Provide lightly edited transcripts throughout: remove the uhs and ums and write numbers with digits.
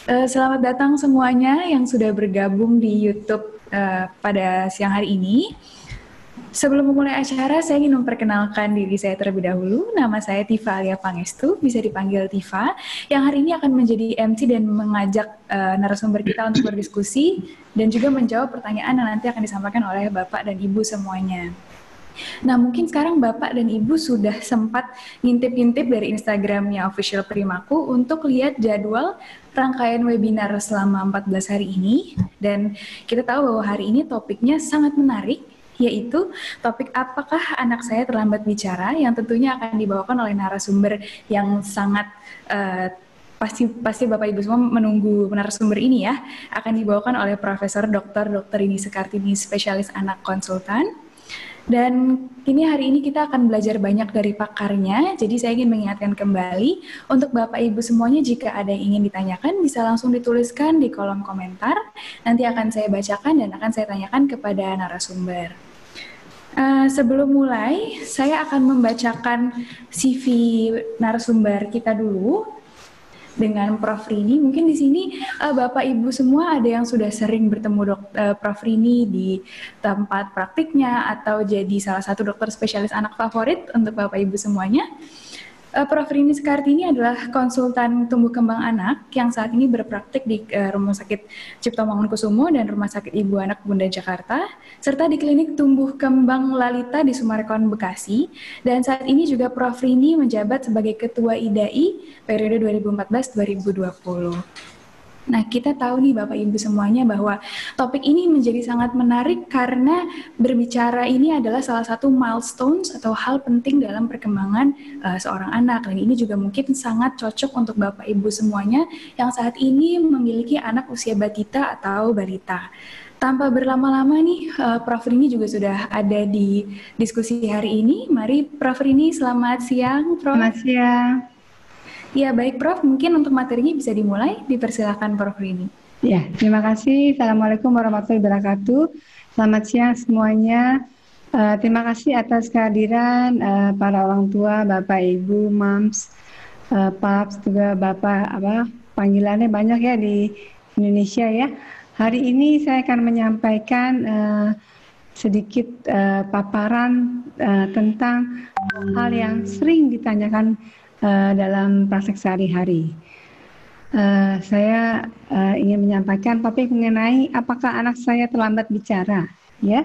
Selamat datang semuanya yang sudah bergabung di YouTube pada siang hari ini. Sebelum memulai acara, saya ingin memperkenalkan diri saya terlebih dahulu. Nama saya Tifa Alia Pangestu, bisa dipanggil Tifa, yang hari ini akan menjadi MC dan mengajak narasumber kita untuk berdiskusi dan juga menjawab pertanyaan yang nanti akan disampaikan oleh Bapak dan Ibu semuanya. Nah, mungkin sekarang Bapak dan Ibu sudah sempat ngintip-ngintip dari Instagramnya Official Primaku untuk lihat jadwal rangkaian webinar selama 14 hari ini. Dan kita tahu bahwa hari ini topiknya sangat menarik, yaitu topik apakah anak saya terlambat bicara, yang tentunya akan dibawakan oleh narasumber yang sangat pasti Bapak Ibu semua menunggu narasumber ini ya, akan dibawakan oleh Profesor Dr. Rini Sekartini, spesialis anak konsultan. Dan hari ini kita akan belajar banyak dari pakarnya, jadi saya ingin mengingatkan kembali untuk Bapak Ibu semuanya, jika ada yang ingin ditanyakan bisa langsung dituliskan di kolom komentar, nanti akan saya bacakan dan akan saya tanyakan kepada narasumber. Sebelum mulai, saya akan membacakan CV narasumber kita dulu dengan Prof. Rini. Mungkin di sini Bapak Ibu semua ada yang sudah sering bertemu Prof. Rini di tempat praktiknya atau jadi salah satu dokter spesialis anak favorit untuk Bapak Ibu semuanya. Prof. Rini Sekartini adalah konsultan tumbuh kembang anak yang saat ini berpraktik di Rumah Sakit Cipto Mangunkusumo dan Rumah Sakit Ibu Anak Bunda Jakarta, serta di Klinik Tumbuh Kembang Lalita di Summarecon Bekasi. Dan saat ini juga Prof. Rini menjabat sebagai Ketua IDAI periode 2014-2020. Nah, kita tahu nih Bapak Ibu semuanya bahwa topik ini menjadi sangat menarik karena berbicara ini adalah salah satu milestones atau hal penting dalam perkembangan seorang anak. Dan ini juga mungkin sangat cocok untuk Bapak Ibu semuanya yang saat ini memiliki anak usia batita atau balita. Tanpa berlama-lama nih, Prof. Rini juga sudah ada di diskusi hari ini. Mari Prof. Rini, selamat siang, Prof. Selamat siang. Ya, baik Prof, mungkin untuk materinya bisa dimulai, dipersilakan Prof. Rini. Ya, terima kasih. Assalamualaikum warahmatullahi wabarakatuh. Selamat siang semuanya. Terima kasih atas kehadiran para orang tua, Bapak, Ibu, Mams, Paps, juga Bapak, panggilannya banyak ya di Indonesia ya. Hari ini saya akan menyampaikan sedikit paparan tentang hal yang sering ditanyakan dalam praktek sehari-hari. Saya ingin menyampaikan topik mengenai apakah anak saya terlambat bicara, ya.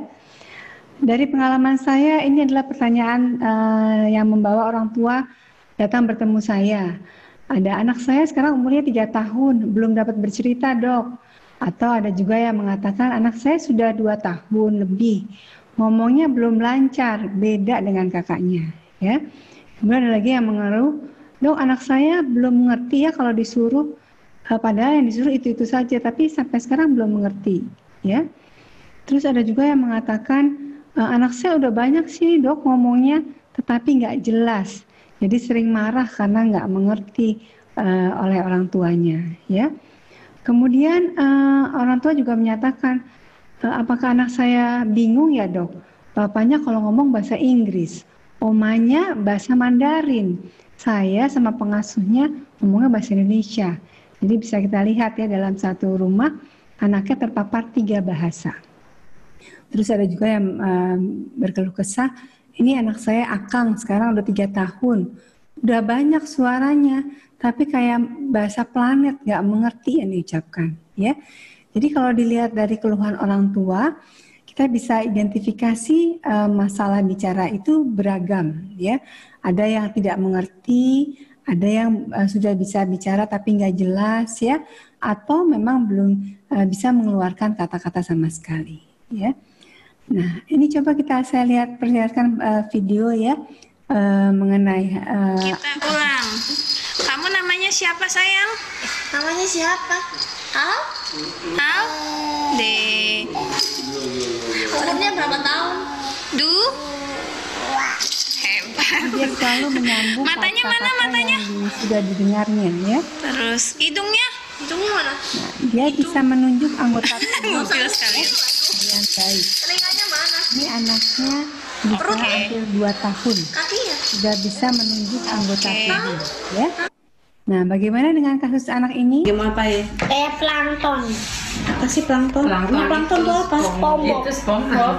Dari pengalaman saya, ini adalah pertanyaan yang membawa orang tua datang bertemu saya. Ada anak saya sekarang umurnya 3 tahun, belum dapat bercerita, Dok. Atau ada juga yang mengatakan anak saya sudah 2 tahun lebih, ngomongnya belum lancar, beda dengan kakaknya, ya. Kemudian ada lagi yang mengeluh, Dok, anak saya belum mengerti ya kalau disuruh, padahal yang disuruh itu-itu saja, tapi sampai sekarang belum mengerti, ya. Terus ada juga yang mengatakan, anak saya udah banyak sih Dok ngomongnya, tetapi nggak jelas, jadi sering marah karena nggak mengerti oleh orang tuanya, ya. Kemudian orang tua juga menyatakan, apakah anak saya bingung ya Dok? Bapaknya kalau ngomong bahasa Inggris, omanya bahasa Mandarin, saya sama pengasuhnya ngomongnya bahasa Indonesia. Jadi bisa kita lihat ya, dalam satu rumah anaknya terpapar 3 bahasa. Terus ada juga yang berkeluh kesah, ini anak saya Akang sekarang udah 3 tahun, udah banyak suaranya, tapi kayak bahasa planet, gak mengerti yang diucapkan, ya. Jadi kalau dilihat dari keluhan orang tua, kita bisa identifikasi masalah bicara itu beragam, ya. Ada yang tidak mengerti, ada yang sudah bisa bicara tapi nggak jelas, ya, atau memang belum bisa mengeluarkan kata-kata sama sekali, ya. Nah, ini coba saya perlihatkan video ya mengenai. Kita ulang. Kamu namanya siapa sayang? Namanya siapa? Al? Al? D. Umurnya berapa tahun? Du? Hebat. Dia selalu menyambung Matanya mana kata-kata matanya? yang sudah didengarnya, ya. Terus hidungnya? Hidungnya mana? Nah, dia bisa menunjuk anggota tubuh Gokil sekali. yang baik. Telinganya mana? Ini anaknya bisa Oke. hampir 2 tahun, Kakinya? sudah bisa menunjuk anggota Oke. tubuh, ya. Nah, bagaimana dengan kasus anak ini? Gimana Pak ya? Kayak plankton. Apa sih plankton? Plankton itu apa? SpongeBob. Itu SpongeBob.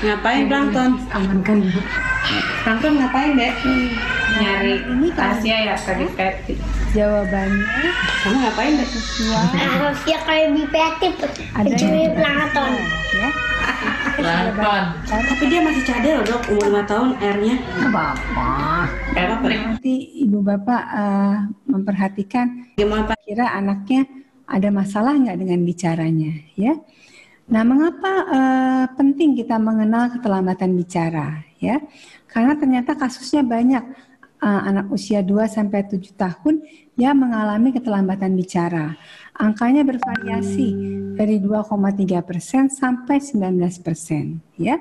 Ngapain plankton? Amankan. Plankton ngapain, Dek? Nyari ini kan rahasia ya tadi pet. jawabannya Kamu ngapain, Dek? sesuai Ya kayak bipetip. ada Kecuali plankton. ya. Plankton. Tapi dia masih cadel loh, Dok. Umur 5 tahun R-nya. Apa-apa. Nanti ibu bapak memperhatikan Gimana Pak? kira anaknya ada masalah nggak dengan bicaranya, ya. Nah, mengapa penting kita mengenal keterlambatan bicara, ya? Karena ternyata kasusnya banyak anak usia 2-7 tahun yang mengalami keterlambatan bicara. Angkanya bervariasi dari 2,3% sampai 19%, ya.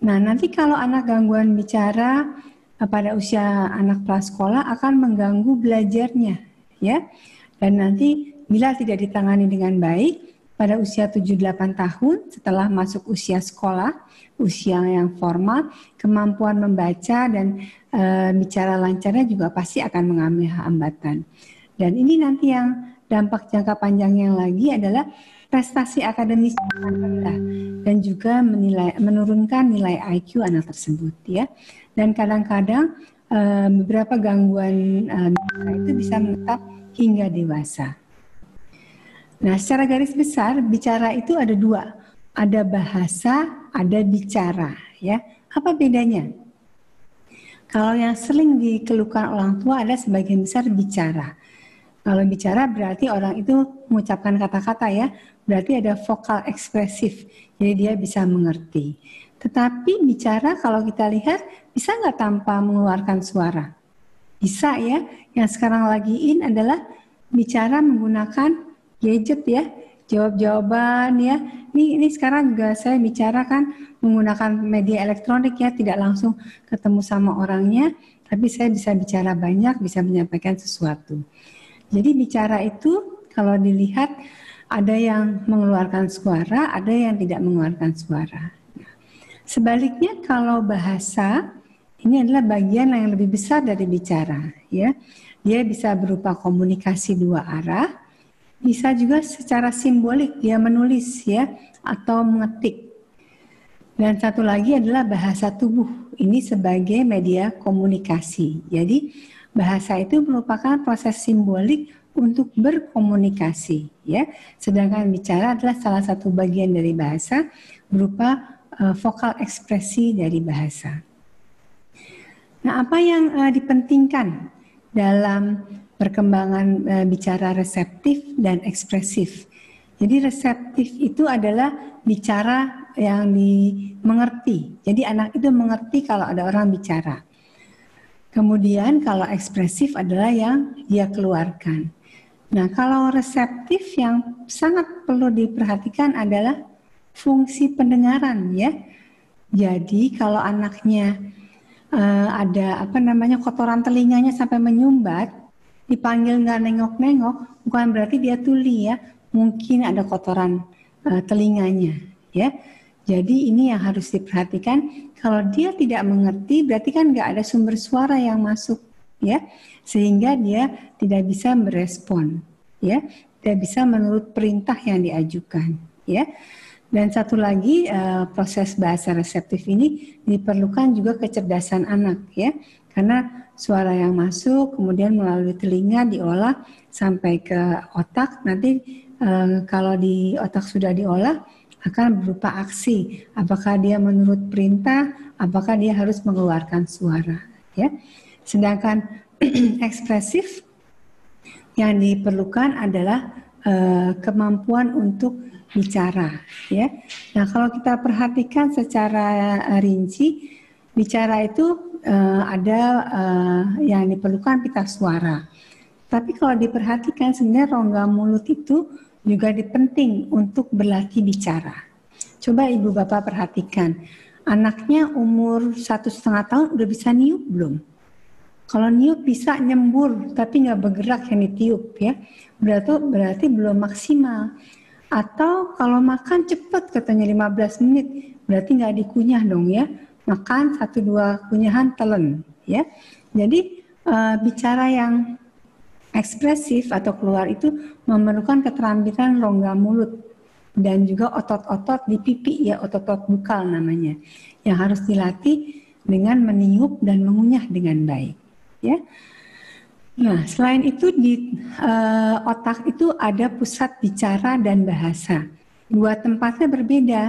Nah, nanti kalau anak gangguan bicara pada usia anak prasekolah akan mengganggu belajarnya, ya. Dan nanti bila tidak ditangani dengan baik pada usia 7-8 tahun setelah masuk usia sekolah, usia yang formal, kemampuan membaca dan bicara lancarnya juga pasti akan mengalami hambatan. Dan ini nanti yang dampak jangka panjangnya lagi adalah prestasi akademis akan rendah dan juga menurunkan nilai IQ anak tersebut, ya. Dan kadang-kadang beberapa gangguan itu bisa menetap hingga dewasa. Nah, secara garis besar bicara itu ada dua, ada bahasa, ada bicara, ya. Apa bedanya? Kalau yang sering dikeluhkan orang tua ada sebagian besar bicara. Kalau bicara berarti orang itu mengucapkan kata-kata, ya, berarti ada vokal ekspresif, jadi dia bisa mengerti. Tetapi bicara kalau kita lihat bisa nggak tanpa mengeluarkan suara? Bisa, ya. Yang sekarang lagi in adalah bicara menggunakan gadget, ya, jawab-jawaban, ya. Ini sekarang juga saya bicara kan menggunakan media elektronik, ya, tidak langsung ketemu sama orangnya, tapi saya bisa bicara banyak, bisa menyampaikan sesuatu. Jadi bicara itu kalau dilihat ada yang mengeluarkan suara, ada yang tidak mengeluarkan suara. Sebaliknya kalau bahasa ini adalah bagian yang lebih besar dari bicara, ya. Dia bisa berupa komunikasi dua arah, bisa juga secara simbolik dia menulis, ya, atau mengetik. Dan satu lagi adalah bahasa tubuh. Ini sebagai media komunikasi. Jadi bahasa itu merupakan proses simbolik untuk berkomunikasi, ya. Sedangkan bicara adalah salah satu bagian dari bahasa berupa vokal ekspresi dari bahasa. Nah, apa yang dipentingkan dalam perkembangan bicara reseptif dan ekspresif? Jadi reseptif itu adalah bicara yang dimengerti. Jadi anak itu mengerti kalau ada orang bicara. Kemudian kalau ekspresif adalah yang dia keluarkan. Nah, kalau reseptif yang sangat perlu diperhatikan adalah fungsi pendengaran, ya. Jadi kalau anaknya ada kotoran telinganya sampai menyumbat, dipanggil nggak nengok-nengok, bukan berarti dia tuli, ya. Mungkin ada kotoran telinganya, ya. Jadi ini yang harus diperhatikan. Kalau dia tidak mengerti, berarti kan nggak ada sumber suara yang masuk, ya, sehingga dia tidak bisa merespon, ya, tidak bisa menurut perintah yang diajukan, ya. Dan satu lagi proses bahasa reseptif ini diperlukan juga kecerdasan anak, ya, karena suara yang masuk kemudian melalui telinga diolah sampai ke otak. Nanti kalau di otak sudah diolah akan berupa aksi, apakah dia menurut perintah, apakah dia harus mengeluarkan suara, ya. Sedangkan ekspresif yang diperlukan adalah kemampuan untuk bicara, ya. Nah, kalau kita perhatikan secara rinci, bicara itu ada yang diperlukan pita suara. Tapi kalau diperhatikan sebenarnya rongga mulut itu juga penting untuk berlatih bicara. Coba ibu bapak perhatikan, anaknya umur 1,5 tahun udah bisa niup belum? Kalau niup bisa nyembur, tapi nggak bergerak yang ditiup, ya. Berarti belum maksimal. Atau kalau makan cepat katanya 15 menit, berarti nggak dikunyah dong, ya. Makan 1-2 kunyahan telan, ya. Jadi bicara yang ekspresif atau keluar itu memerlukan keterampilan rongga mulut dan juga otot-otot di pipi ya, otot-otot bukal namanya, yang harus dilatih dengan meniup dan mengunyah dengan baik ya. Nah, selain itu di otak itu ada pusat bicara dan bahasa. Dua tempatnya berbeda.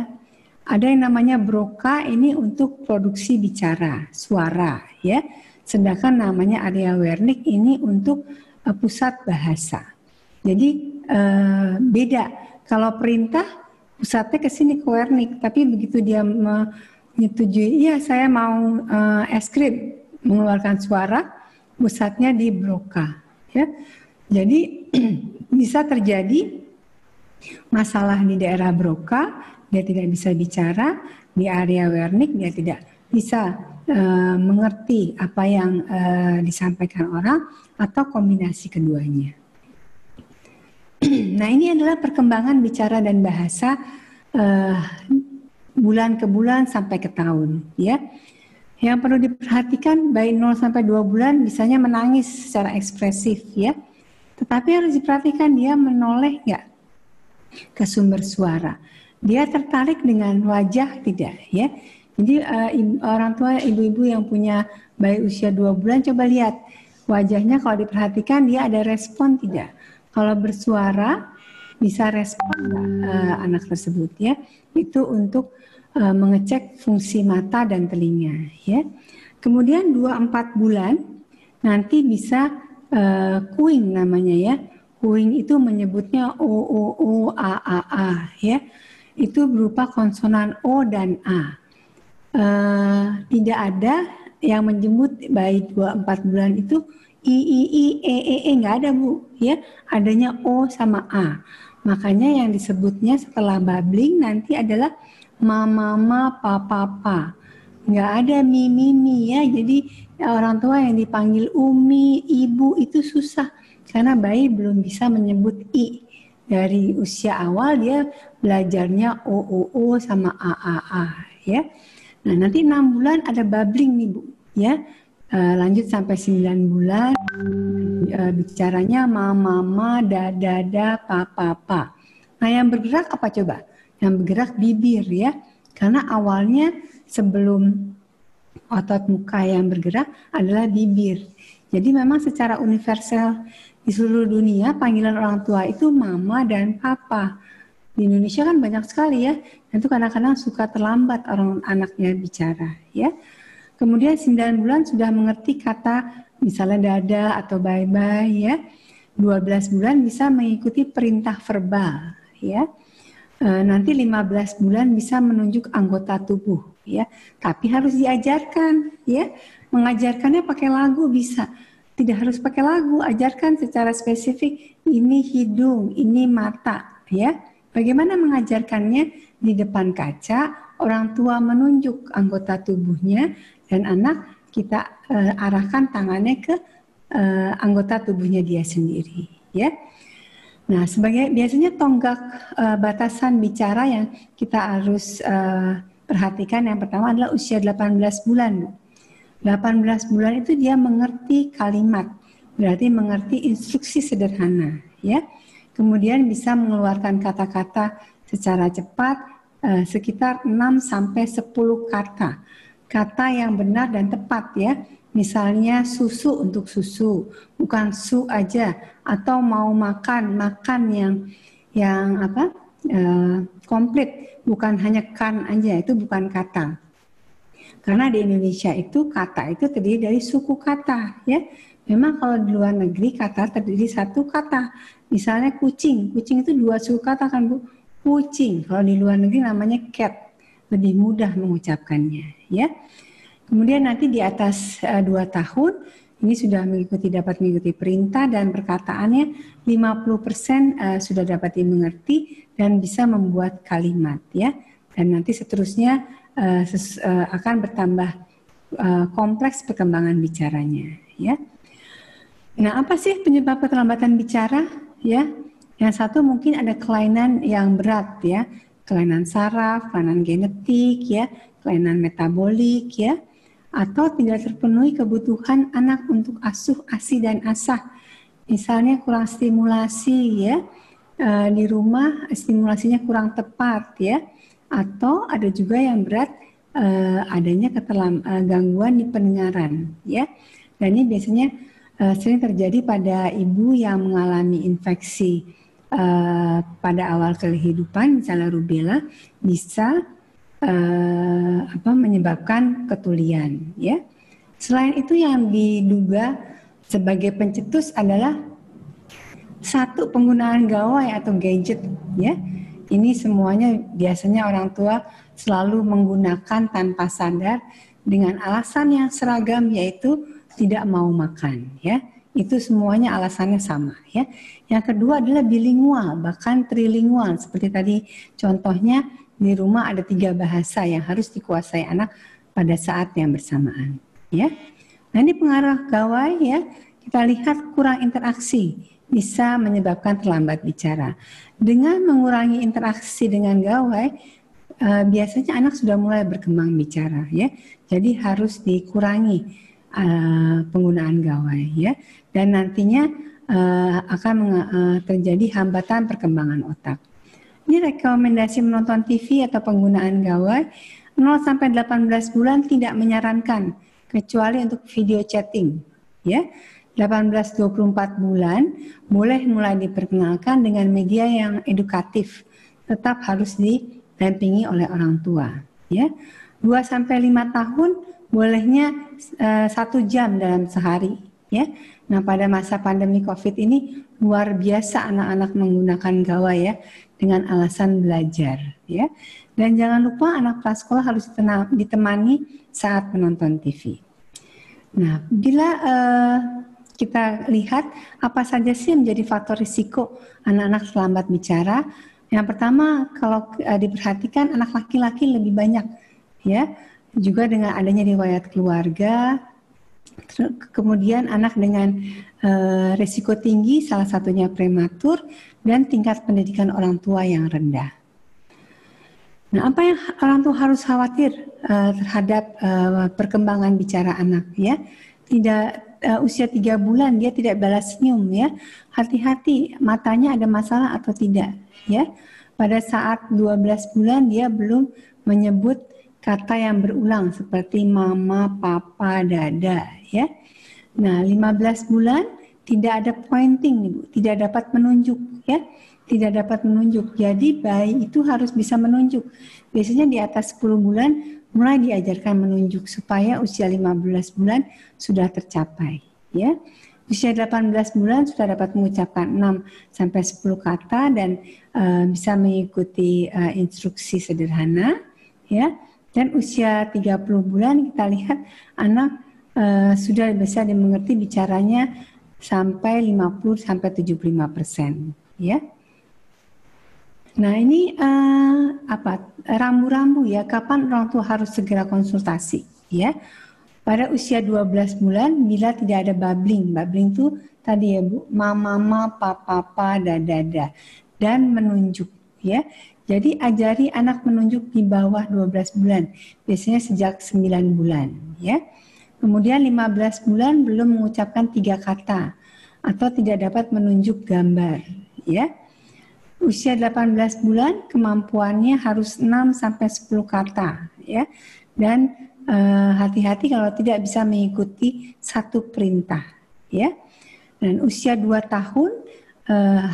Ada yang namanya Broca, ini untuk produksi bicara, suara ya. Sedangkan namanya area Wernicke ini untuk pusat bahasa. Jadi beda. Kalau perintah pusatnya ke sini ke Wernicke, tapi begitu dia menyetujui, iya saya mau es krim, mengeluarkan suara, pusatnya di Broca ya. Jadi bisa terjadi masalah di daerah Broca, dia tidak bisa bicara, di area Wernicke dia tidak bisa mengerti apa yang disampaikan orang, atau kombinasi keduanya. Nah, ini adalah perkembangan bicara dan bahasa bulan ke bulan sampai ke tahun ya. Yang perlu diperhatikan, bayi 0 sampai 2 bulan bisanya menangis secara ekspresif ya. Tetapi harus diperhatikan dia menoleh nggak ke sumber suara. Dia tertarik dengan wajah tidak ya. Jadi orang tua, ibu-ibu yang punya bayi usia 2 bulan, coba lihat wajahnya, kalau diperhatikan dia ada respon tidak. Kalau bersuara bisa respon anak tersebut ya. Itu untuk mengecek fungsi mata dan telinga ya. Kemudian 2-4 bulan nanti bisa cooing namanya ya. Cooing itu menyebutnya o o o a a a ya. Itu berupa konsonan o dan a. Tidak ada yang menyebut bayi 2-4 bulan itu i e nggak ada Bu ya. Adanya o sama a. Makanya yang disebutnya setelah babbling nanti adalah mama, papa, nggak ada mimi ya. Jadi orang tua yang dipanggil umi, ibu itu susah karena bayi belum bisa menyebut i. Dari usia awal dia belajarnya o sama a ya. Nah, nanti 6 bulan ada babbling nih Bu ya. Lanjut sampai 9 bulan bicaranya mama, dada, papa. Nah, yang bergerak apa coba? Yang bergerak bibir ya, karena awalnya sebelum otot muka yang bergerak adalah bibir. Jadi memang secara universal di seluruh dunia panggilan orang tua itu mama dan papa. Di Indonesia kan banyak sekali ya, dan itu kadang-kadang suka terlambat orang anaknya bicara ya. Kemudian 9 bulan sudah mengerti kata misalnya dada atau bye-bye ya. 12 bulan bisa mengikuti perintah verbal ya. Nanti 15 bulan bisa menunjuk anggota tubuh ya, tapi harus diajarkan ya. Mengajarkannya pakai lagu bisa, tidak harus pakai lagu, ajarkan secara spesifik, ini hidung, ini mata ya. Bagaimana mengajarkannya? Di depan kaca orang tua menunjuk anggota tubuhnya dan anak kita arahkan tangannya ke anggota tubuhnya dia sendiri ya. Nah, sebagai biasanya tonggak batasan bicara yang kita harus perhatikan, yang pertama adalah usia 18 bulan. 18 bulan itu dia mengerti kalimat, berarti mengerti instruksi sederhana ya. Kemudian bisa mengeluarkan kata-kata secara cepat, sekitar 6 sampai 10 kata. Kata yang benar dan tepat ya. Misalnya susu untuk susu, bukan su aja, atau mau makan yang apa? Komplit, bukan hanya kan aja, itu bukan kata. Karena di Indonesia itu kata itu terdiri dari suku kata ya. Memang kalau di luar negeri kata terdiri satu kata. Misalnya kucing itu 2 suku kata kan Bu. Kucing, kalau di luar negeri namanya cat. Lebih mudah mengucapkannya ya. Kemudian nanti di atas 2 tahun ini sudah dapat mengikuti perintah dan perkataannya 50% sudah dapat dimengerti dan bisa membuat kalimat ya. Dan nanti seterusnya akan bertambah kompleks perkembangan bicaranya ya. Nah, apa sih penyebab keterlambatan bicara ya? Yang satu mungkin ada kelainan yang berat ya, kelainan saraf, kelainan genetik ya, kelainan metabolik ya, atau tidak terpenuhi kebutuhan anak untuk asuh, asi dan asah misalnya kurang stimulasi ya, di rumah stimulasinya kurang tepat ya, atau ada juga yang berat adanya gangguan di pendengaran ya. Dan ini biasanya sering terjadi pada ibu yang mengalami infeksi pada awal kehidupan, misalnya rubella, bisa menyebabkan ketulian ya. Selain itu yang diduga sebagai pencetus adalah satu, penggunaan gawai atau gadget ya. Ini semuanya biasanya orang tua selalu menggunakan tanpa sadar dengan alasan yang seragam, yaitu tidak mau makan ya. Itu semuanya alasannya sama ya. Yang kedua adalah bilingual, bahkan trilingual, seperti tadi contohnya di rumah ada 3 bahasa yang harus dikuasai anak pada saat yang bersamaan ya. Nah, ini pengaruh gawai ya. Kita lihat kurang interaksi bisa menyebabkan terlambat bicara. Dengan mengurangi interaksi dengan gawai, biasanya anak sudah mulai berkembang bicara ya. Jadi harus dikurangi penggunaan gawai ya, dan nantinya akan terjadi hambatan perkembangan otak. Ini rekomendasi menonton TV atau penggunaan gawai 0 sampai 18 bulan tidak menyarankan kecuali untuk video chatting ya. 18-24 bulan boleh mulai diperkenalkan dengan media yang edukatif, tetap harus didampingi oleh orang tua ya. 2 sampai 5 tahun bolehnya 1 jam dalam sehari ya. Nah, pada masa pandemi Covid ini luar biasa anak-anak menggunakan gawai ya dengan alasan belajar ya. Dan jangan lupa anak prasekolah harus ditemani saat menonton TV. Nah, bila kita lihat apa saja sih yang menjadi faktor risiko anak-anak terlambat bicara. Yang pertama, kalau diperhatikan anak laki-laki lebih banyak ya. Juga dengan adanya riwayat keluarga, kemudian anak dengan risiko tinggi, salah satunya prematur, dan tingkat pendidikan orang tua yang rendah. Nah, apa yang orang tua harus khawatir terhadap perkembangan bicara anak ya? Tidak usia 3 bulan dia tidak balas senyum ya. Hati-hati matanya ada masalah atau tidak ya. Pada saat 12 bulan dia belum menyebut kata yang berulang seperti mama, papa, dada ya. Nah, 15 bulan tidak ada pointing, Ibu, tidak dapat menunjuk ya. Tidak dapat menunjuk. Jadi bayi itu harus bisa menunjuk. Biasanya di atas 10 bulan mulai diajarkan menunjuk supaya usia 15 bulan sudah tercapai ya. Usia 18 bulan sudah dapat mengucapkan 6 sampai 10 kata dan bisa mengikuti instruksi sederhana ya. Dan usia 30 bulan kita lihat anak sudah bisa dimengerti bicaranya sampai 50 sampai 75% ya. Nah, ini rambu-rambu ya, kapan orang tua harus segera konsultasi ya. Pada usia 12 bulan bila tidak ada babbling. Babbling itu tadi ya Bu, mama, papa, dada dan menunjuk ya. Jadi ajari anak menunjuk di bawah 12 bulan, biasanya sejak 9 bulan ya. Kemudian 15 bulan belum mengucapkan 3 kata atau tidak dapat menunjuk gambar ya. Usia 18 bulan kemampuannya harus 6 sampai 10 kata ya. Dan hati-hati kalau tidak bisa mengikuti satu perintah ya. Dan usia 2 tahun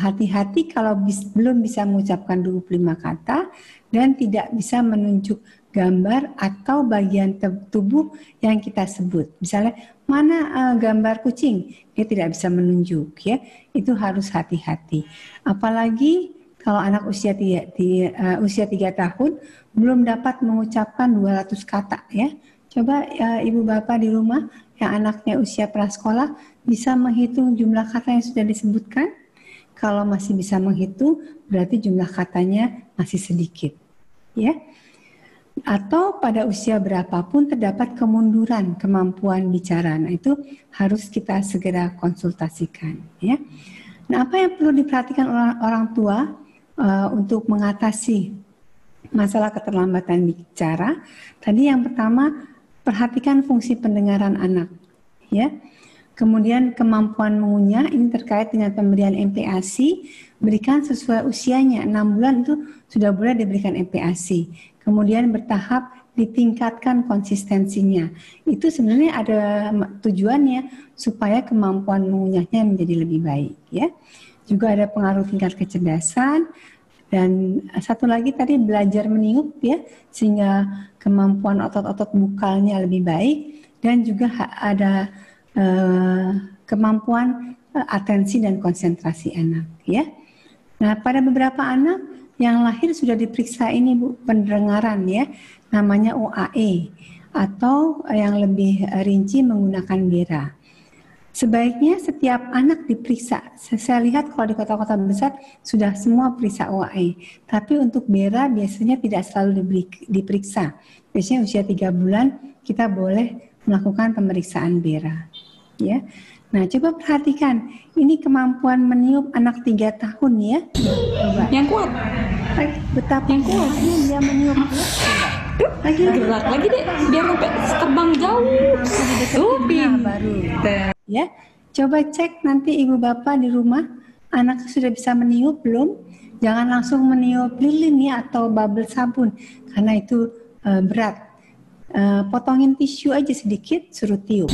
hati-hati kalau belum bisa mengucapkan 25 kata dan tidak bisa menunjuk gambar atau bagian tubuh yang kita sebut. Misalnya mana gambar kucing, dia tidak bisa menunjuk ya. Itu harus hati-hati. Apalagi kalau anak usia 3 tahun belum dapat mengucapkan 200 kata ya. Coba ibu bapak di rumah yang anaknya usia prasekolah bisa menghitung jumlah kata yang sudah disebutkan. Kalau masih bisa menghitung, berarti jumlah katanya masih sedikit, ya. Atau pada usia berapapun terdapat kemunduran kemampuan bicara, nah itu harus kita segera konsultasikan, ya. Nah, apa yang perlu diperhatikan orang tua untuk mengatasi masalah keterlambatan bicara? Tadi yang pertama, perhatikan fungsi pendengaran anak, ya. Kemudian kemampuan mengunyah ini terkait dengan pemberian MPASI, berikan sesuai usianya. 6 bulan itu sudah boleh diberikan MPASI. Kemudian bertahap ditingkatkan konsistensinya. Itu sebenarnya ada tujuannya supaya kemampuan mengunyahnya menjadi lebih baik, ya. Juga ada pengaruh tingkat kecerdasan, dan satu lagi tadi belajar meniup, ya, sehingga kemampuan otot-otot bukalnya lebih baik, dan juga ada kemampuan atensi dan konsentrasi anak, ya. Nah, pada beberapa anak yang lahir sudah diperiksa ini, Bu, pendengaran, ya, namanya OAE, atau yang lebih rinci menggunakan BERA. Sebaiknya setiap anak diperiksa. Saya lihat kalau di kota-kota besar sudah semua periksa OAE, tapi untuk BERA biasanya tidak selalu diperiksa. Biasanya usia 3 bulan kita boleh melakukan pemeriksaan BERA, ya. Nah, coba perhatikan, ini kemampuan meniup anak 3 tahun, ya. Coba. Yang kuat. Betapa yang kuatnya dia meniup, ya. Lagi Gerak lagi deh, biar sampai terbang jauh. Nah, baru. Ya, coba cek nanti ibu bapak di rumah, anak sudah bisa meniup belum? Jangan langsung meniup lilin, ya, atau bubble sabun, karena itu berat. Potongin tisu aja sedikit, suruh tiup.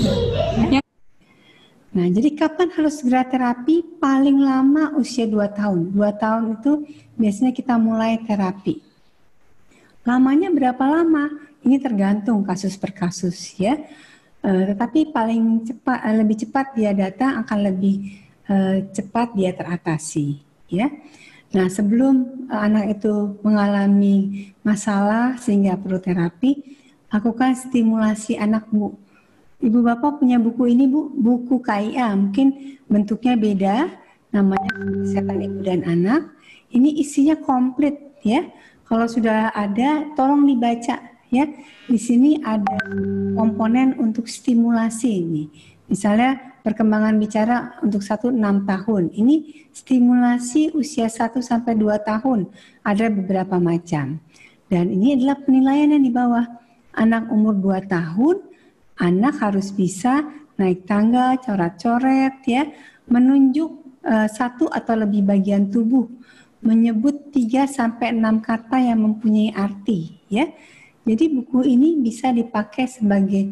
Ya. Nah, jadi kapan harus segera terapi? Paling lama usia 2 tahun. 2 tahun itu biasanya kita mulai terapi. Lamanya berapa lama? Ini tergantung kasus per kasus, ya. Tetapi paling cepat, lebih cepat dia datang akan lebih cepat dia teratasi, ya. Nah, sebelum anak itu mengalami masalah sehingga perlu terapi, lakukan stimulasi anak, Bu. Ibu bapak punya buku ini, Bu, buku KIA, mungkin bentuknya beda, namanya Kesehatan Ibu dan Anak. Ini isinya komplit, ya. Kalau sudah ada, tolong dibaca, ya. Di sini ada komponen untuk stimulasi ini. Misalnya perkembangan bicara untuk 1-6 tahun. Ini stimulasi usia 1-2 tahun. Ada beberapa macam. Dan ini adalah penilaian yang di bawah. Anak umur 2 tahun, anak harus bisa naik tangga, coret-coret, ya, menunjuk 1 atau lebih bagian tubuh, menyebut 3-6 kata yang mempunyai arti, ya. Jadi buku ini bisa dipakai sebagai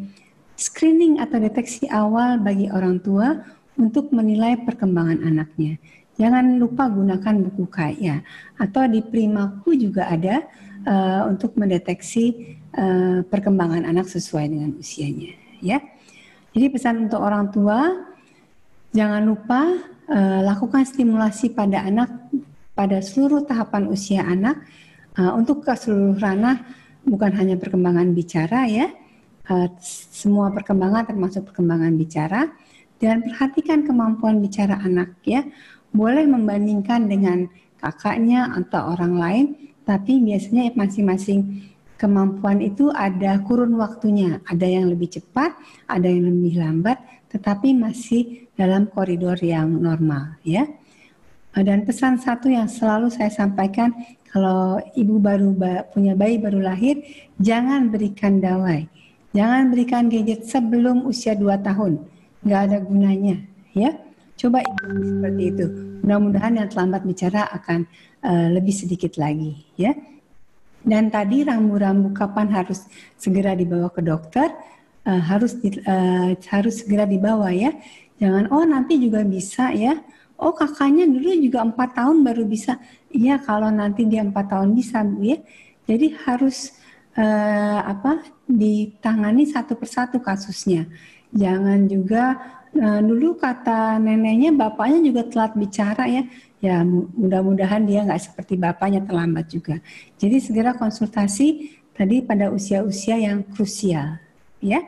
screening atau deteksi awal bagi orang tua untuk menilai perkembangan anaknya. Jangan lupa gunakan buku KIA, atau di Primaku juga ada untuk mendeteksi perkembangan anak sesuai dengan usianya, ya. Jadi pesan untuk orang tua, jangan lupa lakukan stimulasi pada anak pada seluruh tahapan usia anak, untuk ke seluruh ranah, bukan hanya perkembangan bicara, ya. Semua perkembangan termasuk perkembangan bicara, dan perhatikan kemampuan bicara anak, ya. Boleh membandingkan dengan kakaknya atau orang lain, tapi biasanya masing-masing kemampuan itu ada kurun waktunya, ada yang lebih cepat, ada yang lebih lambat, tetapi masih dalam koridor yang normal, ya. Dan pesan satu yang selalu saya sampaikan, kalau ibu baru punya bayi baru lahir, jangan berikan dawai, jangan berikan gadget sebelum usia 2 tahun, nggak ada gunanya, ya. Coba ikuti seperti itu. Mudah-mudahan yang terlambat bicara akan lebih sedikit lagi, ya. Dan tadi rambu-rambu kapan harus segera dibawa ke dokter, harus segera dibawa, ya. Jangan, oh nanti juga bisa, ya. Oh kakaknya dulu juga 4 tahun baru bisa. Iya, kalau nanti dia 4 tahun bisa, Bu, ya. Jadi harus ditangani satu persatu kasusnya. Jangan juga dulu kata neneknya, bapaknya juga telat bicara, ya. Ya mudah-mudahan dia nggak seperti bapaknya terlambat juga. Jadi segera konsultasi tadi pada usia-usia yang krusial, ya.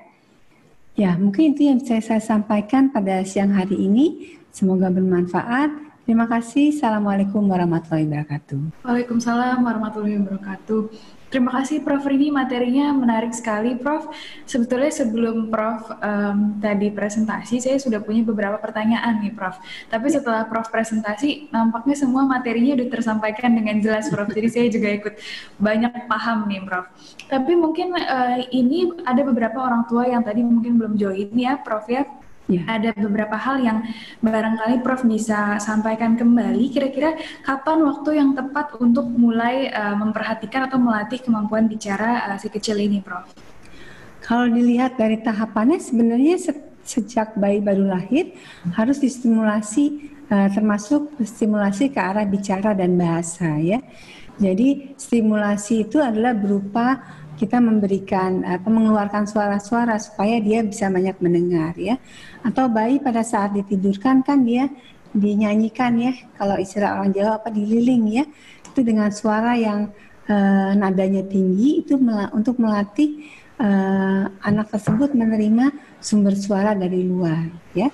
Ya mungkin itu yang saya sampaikan pada siang hari ini. Semoga bermanfaat. Terima kasih. Assalamualaikum warahmatullahi wabarakatuh. Waalaikumsalam warahmatullahi wabarakatuh. Terima kasih Prof. Rini, materinya menarik sekali Prof. Sebetulnya sebelum Prof tadi presentasi, saya sudah punya beberapa pertanyaan nih Prof. Tapi setelah Prof presentasi, nampaknya semua materinya sudah tersampaikan dengan jelas Prof. Jadi saya juga ikut banyak paham nih Prof. Tapi mungkin ini ada beberapa orang tua yang tadi mungkin belum join ya Prof ya. Ya. Ada beberapa hal yang barangkali Prof bisa sampaikan kembali. Kira-kira kapan waktu yang tepat untuk mulai memperhatikan atau melatih kemampuan bicara si kecil ini, Prof? Kalau dilihat dari tahapannya, sebenarnya sejak bayi baru lahir harus distimulasi, termasuk stimulasi ke arah bicara dan bahasa, ya. Jadi stimulasi itu adalah berupa kita memberikan atau mengeluarkan suara-suara supaya dia bisa banyak mendengar, ya. Atau bayi pada saat ditidurkan kan dia dinyanyikan, ya, kalau istilah orang Jawa dililing, ya, itu dengan suara yang nadanya tinggi, itu untuk melatih anak tersebut menerima sumber suara dari luar, ya.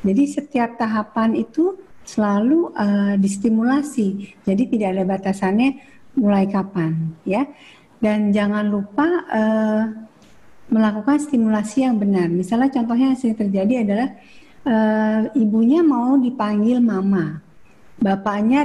Jadi setiap tahapan itu selalu distimulasi, jadi tidak ada batasannya mulai kapan, ya. Dan jangan lupa melakukan stimulasi yang benar. Misalnya contohnya yang sering terjadi adalah ibunya mau dipanggil mama, bapaknya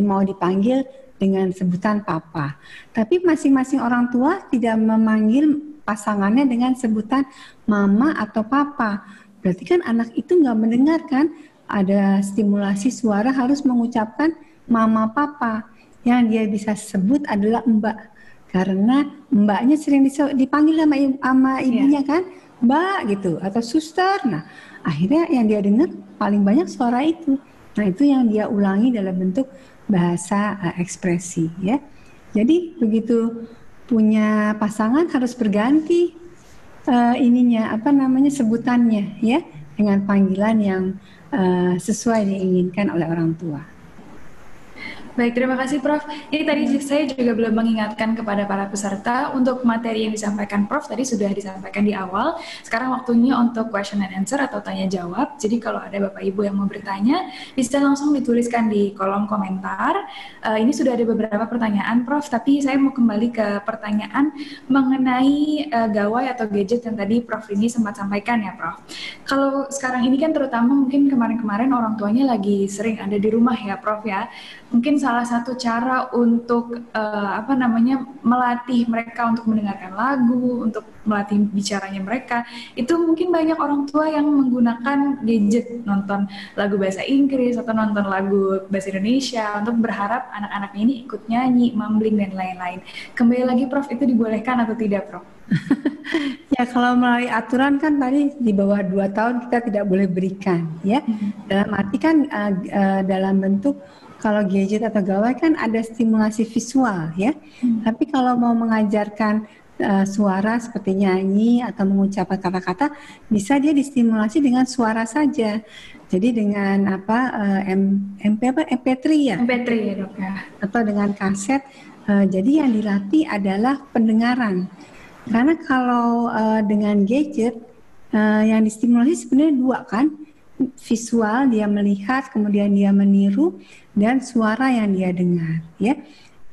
mau dipanggil dengan sebutan papa. Tapi masing-masing orang tua tidak memanggil pasangannya dengan sebutan mama atau papa. Berarti kan anak itu nggak mendengar kan? Ada stimulasi suara harus mengucapkan mama papa. Yang dia bisa sebut adalah mbak. Karena mbaknya sering dipanggil sama ibunya, kan, mbak gitu, atau suster. Nah, akhirnya yang dia dengar paling banyak suara itu. Nah, itu yang dia ulangi dalam bentuk bahasa ekspresi, ya. Jadi begitu punya pasangan harus berganti sebutannya, ya, dengan panggilan yang sesuai diinginkan oleh orang tua. Baik, terima kasih Prof. Ini tadi saya juga belum mengingatkan kepada para peserta untuk materi yang disampaikan Prof. Tadi sudah disampaikan di awal. Sekarang waktunya untuk question and answer atau tanya jawab. Jadi kalau ada Bapak Ibu yang mau bertanya, bisa langsung dituliskan di kolom komentar. Ini sudah ada beberapa pertanyaan Prof. Tapi saya mau kembali ke pertanyaan mengenai gawai atau gadget yang tadi Prof ini sempat sampaikan, ya Prof. Kalau sekarang ini kan terutama mungkin kemarin-kemarin orang tuanya lagi sering ada di rumah, ya Prof, ya. Mungkin salah satu cara untuk melatih mereka untuk mendengarkan lagu, untuk melatih bicaranya mereka, itu mungkin banyak orang tua yang menggunakan gadget, nonton lagu bahasa Inggris atau nonton lagu bahasa Indonesia untuk berharap anak-anaknya ini ikut nyanyi, mumbling dan lain-lain. Kembali lagi Prof, itu dibolehkan atau tidak, Prof? Ya, kalau melalui aturan kan tadi di bawah 2 tahun kita tidak boleh berikan, ya. Dalam arti kan dalam bentuk kalau gadget atau gawai kan ada stimulasi visual, ya. Tapi kalau mau mengajarkan suara seperti nyanyi atau mengucapkan kata-kata, bisa dia distimulasi dengan suara saja. Jadi dengan MP3 ya? MP3 ya dok ya. Atau dengan kaset. Jadi yang dilatih adalah pendengaran. Karena kalau dengan gadget yang distimulasi sebenarnya 2 kan. Visual, dia melihat, kemudian dia meniru, dan suara yang dia dengar, ya.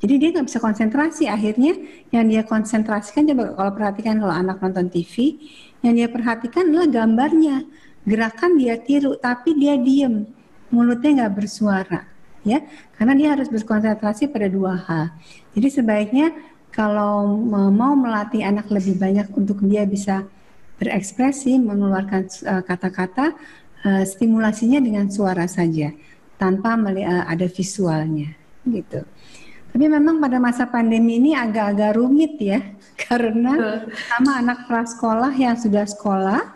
Jadi dia nggak bisa konsentrasi. Akhirnya yang dia konsentrasikan, coba kalau perhatikan kalau anak nonton TV, yang dia perhatikan adalah gambarnya, gerakan dia tiru, tapi dia diem, mulutnya nggak bersuara, ya. Karena dia harus berkonsentrasi pada 2 hal. Jadi sebaiknya kalau mau melatih anak lebih banyak untuk dia bisa berekspresi, mengeluarkan kata-kata, stimulasinya dengan suara saja, tanpa ada visualnya, gitu. Tapi memang pada masa pandemi ini agak-agak rumit, ya, karena sama anak prasekolah yang sudah sekolah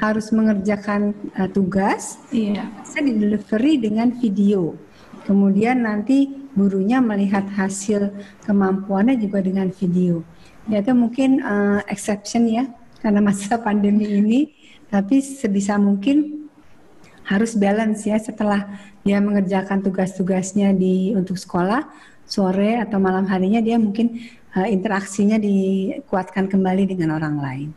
harus mengerjakan tugas, bisa di-delivery dengan video. Kemudian nanti gurunya melihat hasil kemampuannya juga dengan video. Ya, itu mungkin exception, ya, karena masa pandemi ini. Tapi sebisa mungkin harus balance, ya, setelah dia mengerjakan tugas-tugasnya untuk sekolah, sore atau malam harinya dia mungkin interaksinya dikuatkan kembali dengan orang lain.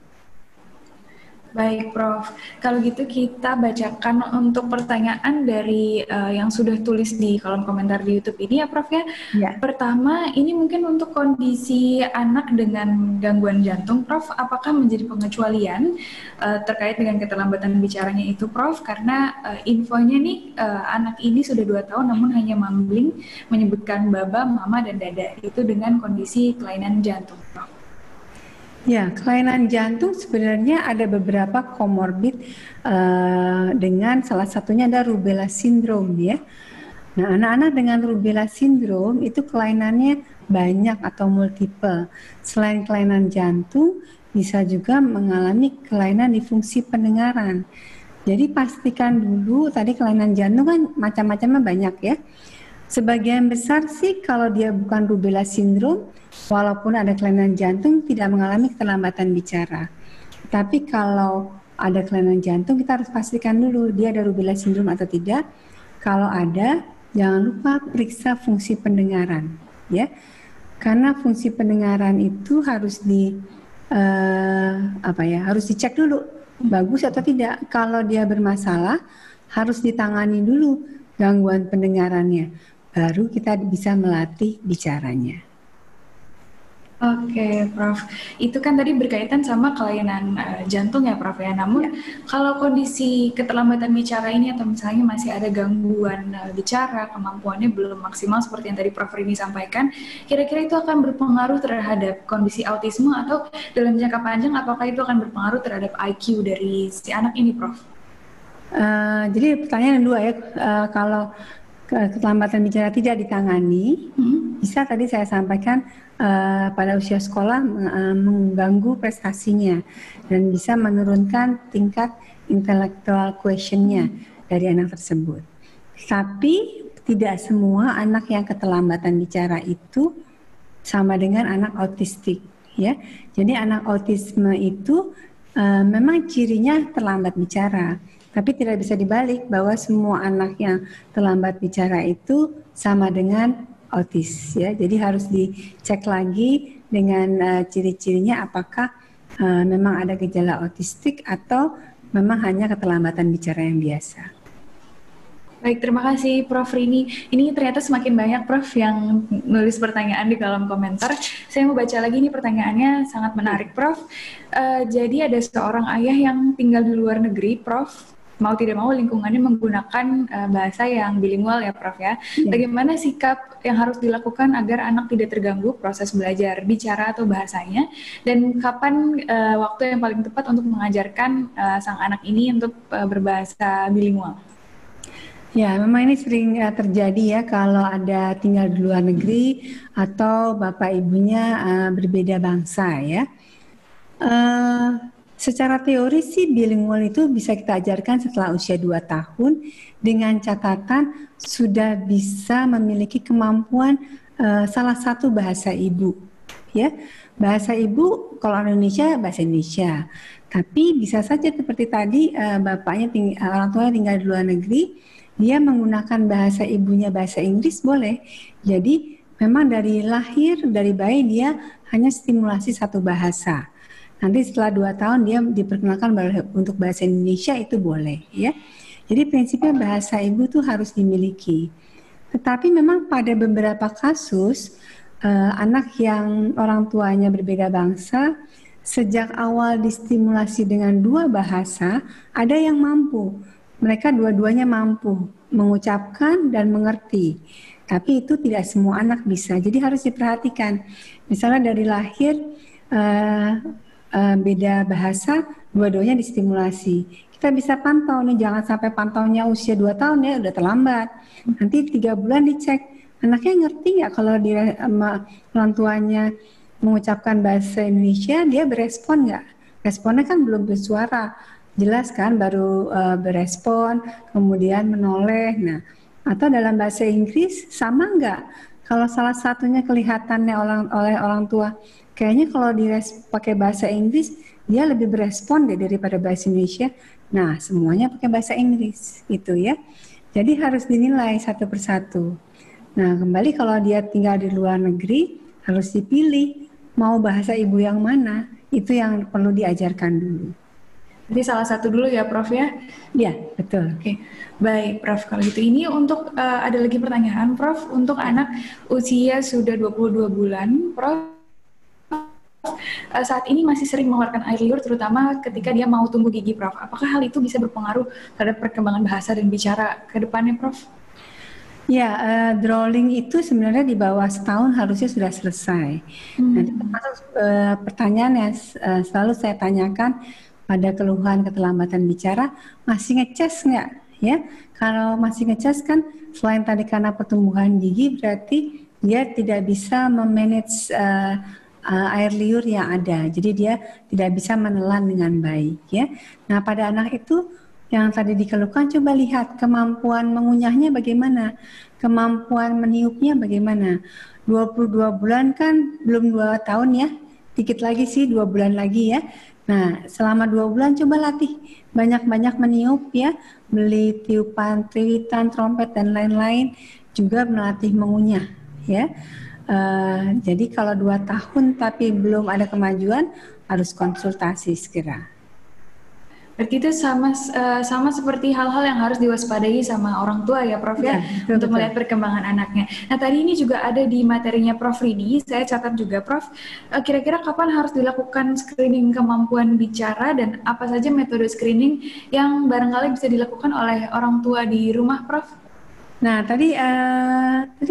Baik, Prof. Kalau gitu kita bacakan untuk pertanyaan dari yang sudah tulis di kolom komentar di YouTube ini, ya Prof, ya. Ya. Pertama, ini mungkin untuk kondisi anak dengan gangguan jantung, Prof, apakah menjadi pengecualian terkait dengan keterlambatan bicaranya itu, Prof? Karena infonya nih anak ini sudah 2 tahun namun hanya mumbling, menyebutkan baba, mama, dan dada. Itu dengan kondisi kelainan jantung, Prof. Ya, kelainan jantung sebenarnya ada beberapa komorbid dengan salah satunya ada rubella syndrome ya. Nah, anak-anak dengan rubella syndrome itu kelainannya banyak atau multiple. Selain kelainan jantung, bisa juga mengalami kelainan di fungsi pendengaran. Jadi pastikan dulu, tadi kelainan jantung kan macam-macamnya banyak ya. Sebagian besar sih kalau dia bukan rubella syndrome, walaupun ada kelainan jantung tidak mengalami keterlambatan bicara. Tapi kalau ada kelainan jantung kita harus pastikan dulu dia ada rubella syndrome atau tidak. Kalau ada, jangan lupa periksa fungsi pendengaran, ya. Karena fungsi pendengaran itu harus harus dicek dulu bagus atau tidak. Kalau dia bermasalah, harus ditangani dulu gangguan pendengarannya. Baru kita bisa melatih bicaranya. Oke, Prof. Itu kan tadi berkaitan sama kelainan jantung ya, Prof ya. Namun kalau kondisi keterlambatan bicara ini atau misalnya masih ada gangguan bicara, kemampuannya belum maksimal seperti yang tadi Prof Rini sampaikan, kira-kira itu akan berpengaruh terhadap kondisi autisme atau dalam jangka panjang apakah itu akan berpengaruh terhadap IQ dari si anak ini, Prof? Jadi pertanyaan yang dua ya, kalau keterlambatan bicara tidak ditangani, bisa tadi saya sampaikan pada usia sekolah mengganggu prestasinya dan bisa menurunkan tingkat intellectual quotient-nya dari anak tersebut. Tapi tidak semua anak yang keterlambatan bicara itu sama dengan anak autistik, ya. Jadi anak autisme itu memang cirinya terlambat bicara. Tapi tidak bisa dibalik bahwa semua anak yang terlambat bicara itu sama dengan autis ya. Jadi harus dicek lagi dengan ciri-cirinya apakah memang ada gejala autistik atau memang hanya keterlambatan bicara yang biasa. Baik, terima kasih Prof Rini. Ini ternyata semakin banyak Prof yang nulis pertanyaan di kolom komentar. Saya mau baca lagi nih pertanyaannya, sangat menarik Prof. Jadi ada seorang ayah yang tinggal di luar negeri Prof. Mau tidak mau lingkungannya menggunakan bahasa yang bilingual ya Prof ya. Bagaimana sikap yang harus dilakukan agar anak tidak terganggu proses belajar bicara atau bahasanya, dan kapan waktu yang paling tepat untuk mengajarkan sang anak ini untuk berbahasa bilingual? Ya, memang ini sering terjadi ya kalau ada tinggal di luar negeri atau bapak ibunya berbeda bangsa ya. Secara teori sih bilingual itu bisa kita ajarkan setelah usia 2 tahun dengan catatan sudah bisa memiliki kemampuan salah satu bahasa ibu ya. Bahasa ibu kalau Indonesia bahasa Indonesia. Tapi bisa saja seperti tadi bapaknya orang tuanya tinggal di luar negeri, dia menggunakan bahasa ibunya bahasa Inggris boleh. Jadi memang dari lahir dari bayi dia hanya stimulasi satu bahasa. Nanti setelah 2 tahun dia diperkenalkan untuk bahasa Indonesia itu boleh ya. Jadi prinsipnya bahasa ibu tuh harus dimiliki. Tetapi memang pada beberapa kasus anak yang orang tuanya berbeda bangsa sejak awal distimulasi dengan 2 bahasa, ada yang mampu. Mereka dua-duanya mampu mengucapkan dan mengerti. Tapi itu tidak semua anak bisa. Jadi harus diperhatikan. Misalnya dari lahir beda bahasa, dua-duanya distimulasi. Kita bisa pantau nih, jangan sampai pantaunya usia 2 tahun ya, udah terlambat. Nanti 3 bulan dicek, anaknya ngerti nggak kalau dia orang tuanya mengucapkan bahasa Indonesia, dia berespon nggak? Responnya kan belum bersuara, jelas kan, baru berespon, kemudian menoleh. Nah, atau dalam bahasa Inggris sama nggak? Kalau salah satunya kelihatannya oleh orang tua, kayaknya kalau pakai bahasa Inggris dia lebih berespon deh daripada bahasa Indonesia. Nah, semuanya pakai bahasa Inggris gitu ya. Jadi harus dinilai satu persatu. Nah, kembali kalau dia tinggal di luar negeri harus dipilih mau bahasa ibu yang mana. Itu yang perlu diajarkan dulu. Jadi salah satu dulu ya Prof ya? Ya, betul. Oke, baik Prof. Kalau gitu ini untuk ada lagi pertanyaan Prof. Untuk anak usia sudah 22 bulan, Prof. Saat ini masih sering mengeluarkan air liur terutama ketika dia mau tumbuh gigi Prof. Apakah hal itu bisa berpengaruh terhadap perkembangan bahasa dan bicara ke depannya Prof? Ya, drawing itu sebenarnya di bawah setahun harusnya sudah selesai. Nanti termasuk pertanyaan yang selalu saya tanyakan pada keluhan keterlambatan bicara, masih ngecas nggak? Ya, kalau masih ngecas kan selain tadi karena pertumbuhan gigi berarti dia tidak bisa memanage air liur yang ada. Jadi dia tidak bisa menelan dengan baik. Ya, nah pada anak itu yang tadi dikeluhkan, coba lihat kemampuan mengunyahnya bagaimana, kemampuan meniupnya bagaimana. 22 bulan kan belum 2 tahun ya, dikit lagi sih 2 bulan lagi ya. Nah selama 2 bulan coba latih banyak-banyak meniup ya, beli tiupan, triwitan, trompet dan lain-lain, juga melatih mengunyah ya. Jadi kalau 2 tahun tapi belum ada kemajuan, harus konsultasi segera. Berarti itu sama seperti hal-hal yang harus diwaspadai sama orang tua ya Prof ya, untuk melihat perkembangan anaknya. Nah tadi ini juga ada di materinya Prof Rini, saya catat juga Prof, kira-kira kapan harus dilakukan screening kemampuan bicara dan apa saja metode screening yang barangkali bisa dilakukan oleh orang tua di rumah Prof? Nah tadi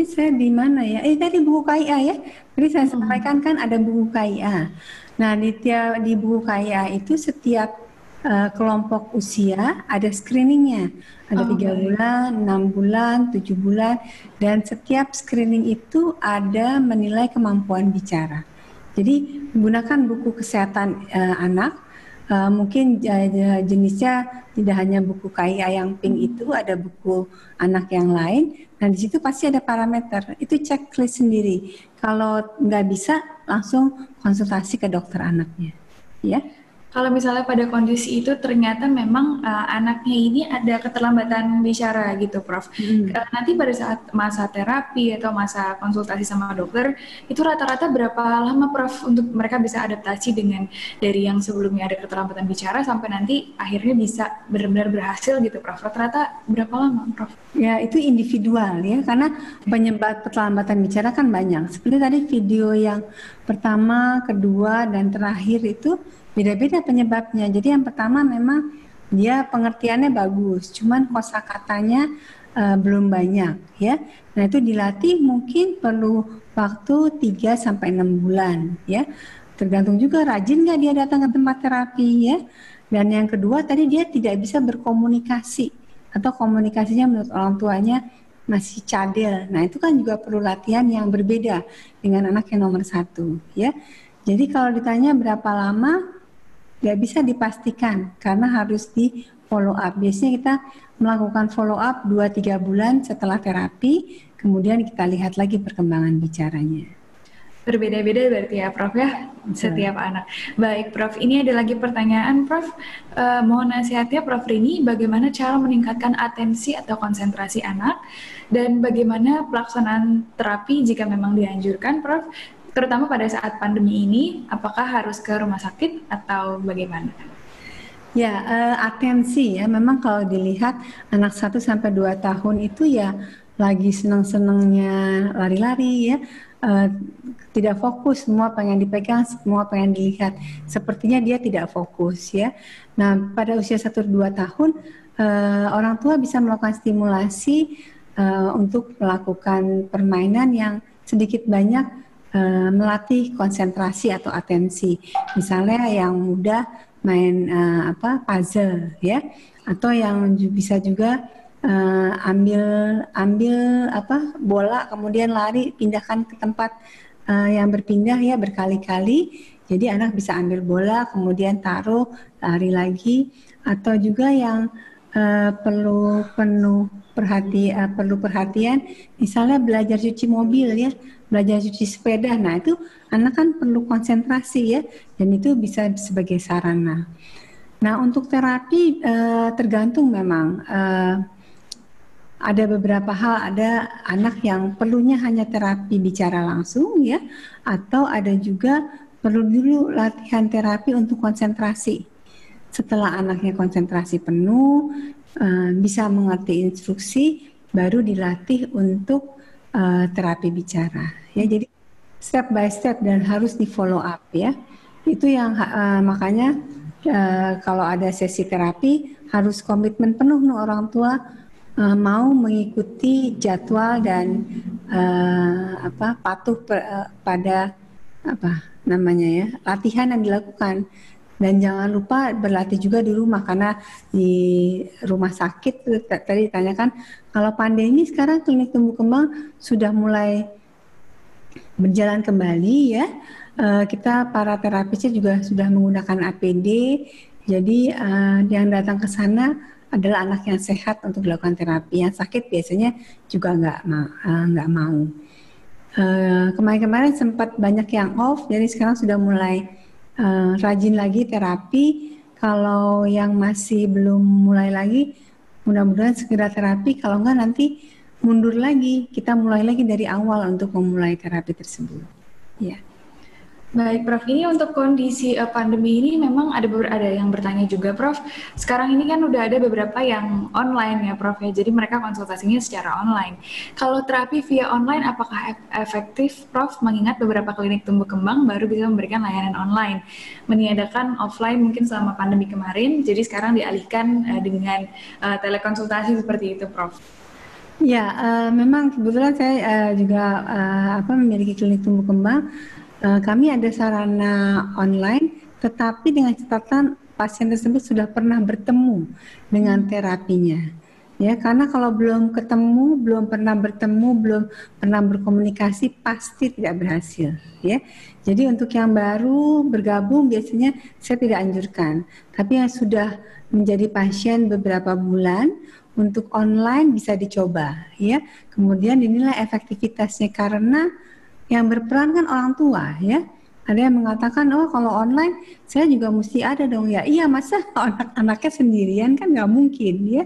saya di mana ya? Tadi buku KIA ya. Tadi saya sampaikan kan ada buku KIA. Nah di buku KIA itu setiap kelompok usia ada screeningnya, ada 3 bulan, 6 bulan, 7 bulan, dan setiap screening itu ada menilai kemampuan bicara. Jadi gunakan buku kesehatan anak, mungkin jenisnya tidak hanya buku KIA yang pink itu, ada buku anak yang lain. Nah di situ pasti ada parameter, itu checklist sendiri. Kalau nggak bisa langsung konsultasi ke dokter anaknya, ya. Kalau misalnya pada kondisi itu ternyata memang anaknya ini ada keterlambatan bicara gitu Prof. Nanti pada saat masa terapi atau masa konsultasi sama dokter, itu rata-rata berapa lama Prof untuk mereka bisa adaptasi dengan dari yang sebelumnya ada keterlambatan bicara sampai nanti akhirnya bisa benar-benar berhasil gitu Prof. Rata-rata berapa lama Prof? Ya itu individual ya, karena penyebab keterlambatan bicara kan banyak. Seperti tadi video yang pertama, kedua, dan terakhir itu beda-beda penyebabnya. Jadi yang pertama memang dia pengertiannya bagus, cuman kosakatanya belum banyak ya. Nah itu dilatih mungkin perlu waktu 3-6 bulan ya. Tergantung juga rajin nggak dia datang ke tempat terapi ya. Dan yang kedua tadi dia tidak bisa berkomunikasi atau komunikasinya menurut orang tuanya masih cadel. Nah itu kan juga perlu latihan yang berbeda dengan anak yang nomor 1 ya. Jadi kalau ditanya berapa lama, nggak bisa dipastikan karena harus di follow up. Biasanya kita melakukan follow up 2-3 bulan setelah terapi, kemudian kita lihat lagi perkembangan bicaranya. Berbeda-beda berarti ya Prof ya, setiap anak. Baik Prof, ini ada lagi pertanyaan Prof. Mohon nasihatnya Prof Rini, bagaimana cara meningkatkan atensi atau konsentrasi anak dan bagaimana pelaksanaan terapi jika memang dianjurkan Prof? Terutama pada saat pandemi ini, apakah harus ke rumah sakit atau bagaimana? Ya, atensi ya, memang kalau dilihat anak 1-2 tahun itu ya lagi senang-senangnya lari-lari ya, tidak fokus, semua pengen dipegang, semua pengen dilihat. Sepertinya dia tidak fokus ya. Nah, pada usia 1-2 tahun, orang tua bisa melakukan stimulasi untuk melakukan permainan yang sedikit banyak melatih konsentrasi atau atensi. Misalnya yang mudah main puzzle ya, atau yang bisa juga ambil bola kemudian lari pindahkan ke tempat yang berpindah ya berkali-kali. Jadi anak bisa ambil bola kemudian taruh lari lagi, atau juga yang perlu perhatian misalnya belajar cuci mobil ya, belajar cuci sepeda. Nah itu anak kan perlu konsentrasi ya, dan itu bisa sebagai sarana. Nah untuk terapi tergantung memang, ada beberapa hal, ada anak yang perlunya hanya terapi bicara langsung ya, atau ada juga perlu dulu latihan terapi untuk konsentrasi. Setelah anaknya konsentrasi penuh, bisa mengerti instruksi, baru dilatih untuk terapi bicara. Ya, jadi step by step dan harus di follow up ya. Itu yang makanya kalau ada sesi terapi harus komitmen penuh nih orang tua mau mengikuti jadwal dan patuh pada latihan yang dilakukan. Dan jangan lupa berlatih juga di rumah, karena di rumah sakit tadi ditanyakan, kalau pandemi sekarang klinik tumbuh kembang sudah mulai berjalan kembali ya. Kita para terapisnya juga sudah menggunakan APD. Jadi yang datang ke sana adalah anak yang sehat untuk dilakukan terapi. Yang sakit biasanya juga nggak mau. Kemarin-kemarin sempat banyak yang off, jadi sekarang sudah mulai rajin lagi terapi. Kalau yang masih belum mulai lagi, mudah-mudahan segera terapi. Kalau enggak nanti mundur lagi, kita mulai lagi dari awal untuk memulai terapi tersebut. Ya. Baik, Prof. Ini untuk kondisi pandemi ini memang ada yang bertanya juga, Prof. Sekarang ini kan udah ada beberapa yang online ya, Prof. Ya. Jadi mereka konsultasinya secara online. Kalau terapi via online, apakah efektif, Prof? Mengingat beberapa klinik tumbuh kembang baru bisa memberikan layanan online, meniadakan offline mungkin selama pandemi kemarin. Jadi sekarang dialihkan dengan telekonsultasi seperti itu, Prof. Ya, memang kebetulan saya juga memiliki klinik tumbuh kembang. Kami ada sarana online, tetapi dengan catatan pasien tersebut sudah pernah bertemu dengan terapinya. Ya, karena kalau belum ketemu, belum pernah bertemu, belum pernah berkomunikasi, pasti tidak berhasil. Ya, jadi untuk yang baru bergabung biasanya saya tidak anjurkan. Tapi yang sudah menjadi pasien beberapa bulan, untuk online bisa dicoba. Ya, kemudian dinilai efektivitasnya, karena yang berperan kan orang tua ya. Ada yang mengatakan, oh kalau online saya juga mesti ada dong ya. Iya, masa anak-anaknya sendirian kan nggak mungkin ya.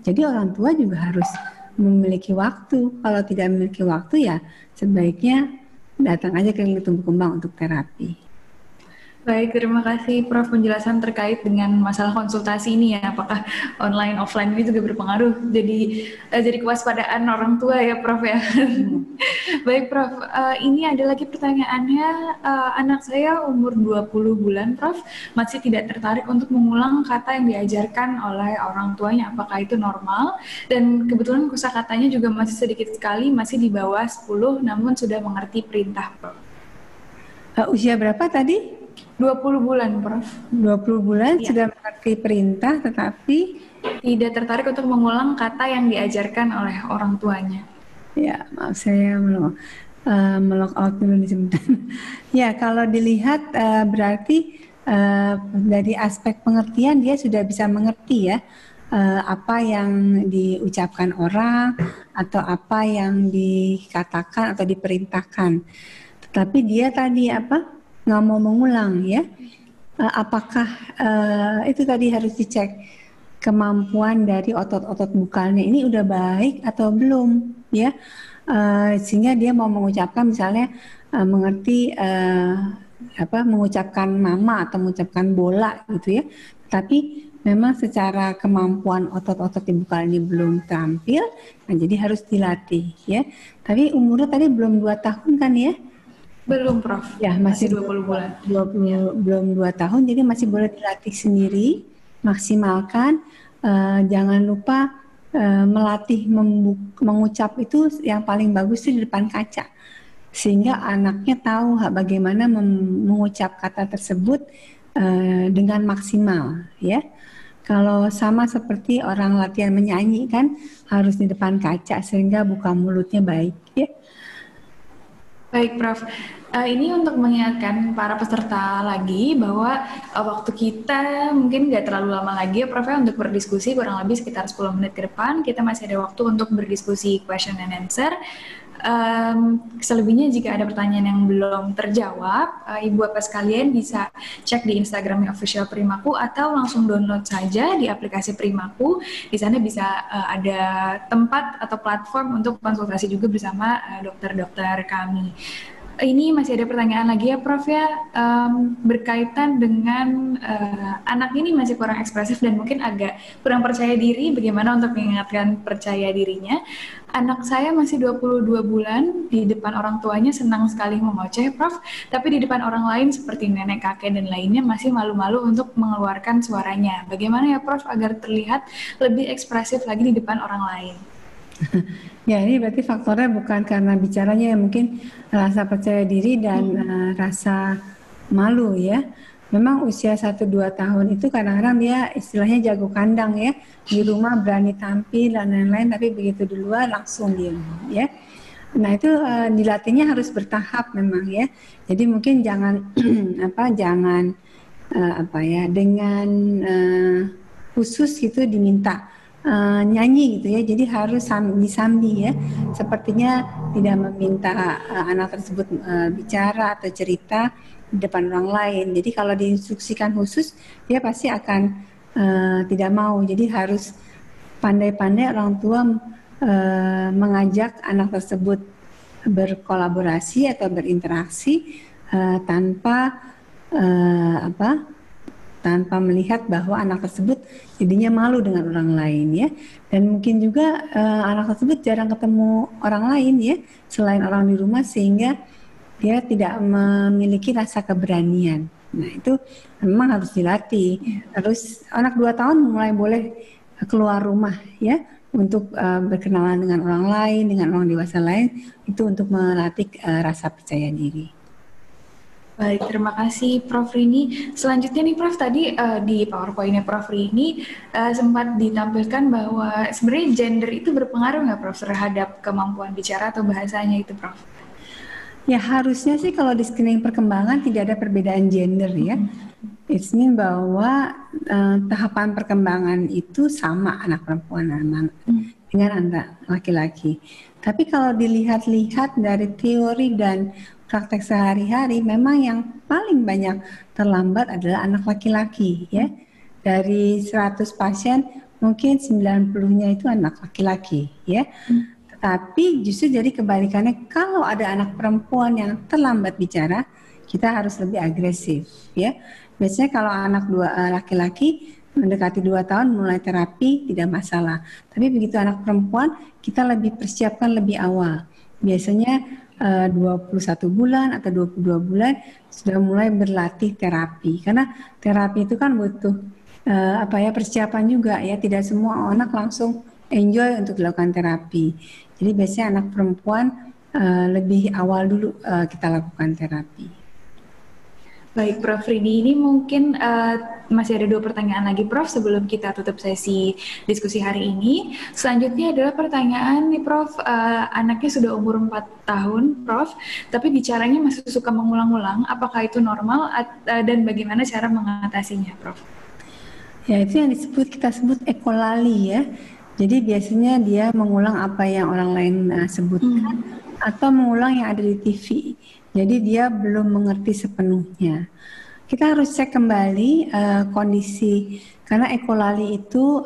Jadi orang tua juga harus memiliki waktu. Kalau tidak memiliki waktu ya sebaiknya datang aja ke klinik tumbuh kembang untuk terapi. Baik, terima kasih Prof penjelasan terkait dengan masalah konsultasi ini ya. Apakah online offline ini juga berpengaruh? Jadi kewaspadaan orang tua ya, Prof ya. Baik, Prof. Ini ada lagi pertanyaannya. Anak saya umur 20 bulan, Prof, masih tidak tertarik untuk mengulang kata yang diajarkan oleh orang tuanya. Apakah itu normal? Dan kebetulan kosakatanya juga masih sedikit sekali, masih di bawah 10, namun sudah mengerti perintah, Prof. Usia berapa tadi? 20 bulan, Prof. 20 bulan Ya. sudah mengerti perintah, tetapi tidak tertarik untuk mengulang kata yang diajarkan oleh orang tuanya. Ya, maaf saya melog out dulu nih sebentar. Ya, kalau dilihat berarti dari aspek pengertian dia sudah bisa mengerti ya apa yang diucapkan orang atau apa yang dikatakan atau diperintahkan. Tetapi dia tadi nggak mau mengulang ya. Apakah itu tadi harus dicek kemampuan dari otot-otot bukalnya ini udah baik atau belum ya, sehingga dia mau mengucapkan misalnya mengerti mengucapkan mama atau mengucapkan bola gitu ya, tapi memang secara kemampuan otot-otot di bukal ini belum terampil, nah jadi harus dilatih ya. Tapi umurnya tadi belum 2 tahun kan ya? Belum, Prof. Ya, masih 20 bulan. Belum 2 tahun, jadi masih boleh dilatih sendiri, maksimalkan. Jangan lupa melatih mengucap itu yang paling bagus itu di depan kaca. Sehingga anaknya tahu bagaimana mengucap kata tersebut dengan maksimal, ya. Kalau sama seperti orang latihan menyanyi kan harus di depan kaca sehingga buka mulutnya baik, ya. Baik, Prof. Ini untuk mengingatkan para peserta lagi bahwa waktu kita mungkin nggak terlalu lama lagi ya, Prof, untuk berdiskusi, kurang lebih sekitar 10 menit ke depan. Kita masih ada waktu untuk berdiskusi question and answer. Selebihnya jika ada pertanyaan yang belum terjawab, Ibu Bapak sekalian bisa cek di Instagramnya Official Primaku atau langsung download saja di aplikasi Primaku. Di sana bisa ada tempat atau platform untuk konsultasi juga bersama dokter-dokter kami. Ini masih ada pertanyaan lagi ya Prof ya, berkaitan dengan anak ini masih kurang ekspresif dan mungkin agak kurang percaya diri, bagaimana untuk mengingatkan percaya dirinya. Anak saya masih 22 bulan, di depan orang tuanya senang sekali mengoceh Prof, tapi di depan orang lain seperti nenek, kakek, dan lainnya masih malu-malu untuk mengeluarkan suaranya. Bagaimana ya Prof agar terlihat lebih ekspresif lagi di depan orang lain? Ya, ini berarti faktornya bukan karena bicaranya, ya mungkin rasa percaya diri dan rasa malu ya. Memang usia 1-2 tahun itu kadang-kadang dia istilahnya jago kandang ya. Di rumah berani tampil dan lain-lain, tapi begitu di luar langsung diam ya. Nah itu dilatihnya harus bertahap memang ya. Jadi mungkin jangan dengan khusus gitu diminta nyanyi gitu ya, jadi harus sambi-sambi ya, sepertinya tidak meminta anak tersebut bicara atau cerita di depan orang lain. Jadi kalau diinstruksikan khusus dia pasti akan tidak mau. Jadi harus pandai-pandai orang tua mengajak anak tersebut berkolaborasi atau berinteraksi tanpa melihat bahwa anak tersebut jadinya malu dengan orang lain ya. Dan mungkin juga anak tersebut jarang ketemu orang lain ya selain orang di rumah, sehingga dia tidak memiliki rasa keberanian. Nah itu memang harus dilatih. Terus anak 2 tahun mulai boleh keluar rumah ya untuk berkenalan dengan orang lain, dengan orang dewasa lain, itu untuk melatih rasa percaya diri. Baik, terima kasih Prof Rini. Selanjutnya nih Prof, tadi di PowerPoint-nya Prof Rini sempat ditampilkan bahwa sebenarnya gender itu berpengaruh nggak Prof terhadap kemampuan bicara atau bahasanya itu Prof? Ya harusnya sih kalau di screening perkembangan tidak ada perbedaan gender ya. It means bahwa tahapan perkembangan itu sama anak perempuan dengan anak laki-laki. Tapi kalau dilihat-lihat dari teori dan praktek sehari-hari, memang yang paling banyak terlambat adalah anak laki-laki ya. Dari 100 pasien mungkin 90-nya itu anak laki-laki ya. Tetapi justru jadi kebalikannya, kalau ada anak perempuan yang terlambat bicara, kita harus lebih agresif ya. Biasanya kalau anak laki-laki mendekati 2 tahun mulai terapi tidak masalah. Tapi begitu anak perempuan, kita lebih persiapkan lebih awal. Biasanya 21 bulan atau 22 bulan sudah mulai berlatih terapi, karena terapi itu kan butuh persiapan juga ya, tidak semua anak langsung enjoy untuk dilakukan terapi. Jadi biasanya anak perempuan lebih awal dulu kita lakukan terapi. Baik Prof Rini, ini mungkin masih ada 2 pertanyaan lagi Prof sebelum kita tutup sesi diskusi hari ini. Selanjutnya adalah pertanyaan nih Prof, anaknya sudah umur 4 tahun Prof, tapi bicaranya masih suka mengulang-ulang, apakah itu normal dan bagaimana cara mengatasinya Prof? Ya itu yang kita sebut ekolali ya. Jadi biasanya dia mengulang apa yang orang lain sebutkan atau mengulang yang ada di TV. Jadi dia belum mengerti sepenuhnya. Kita harus cek kembali kondisi, karena ekolali itu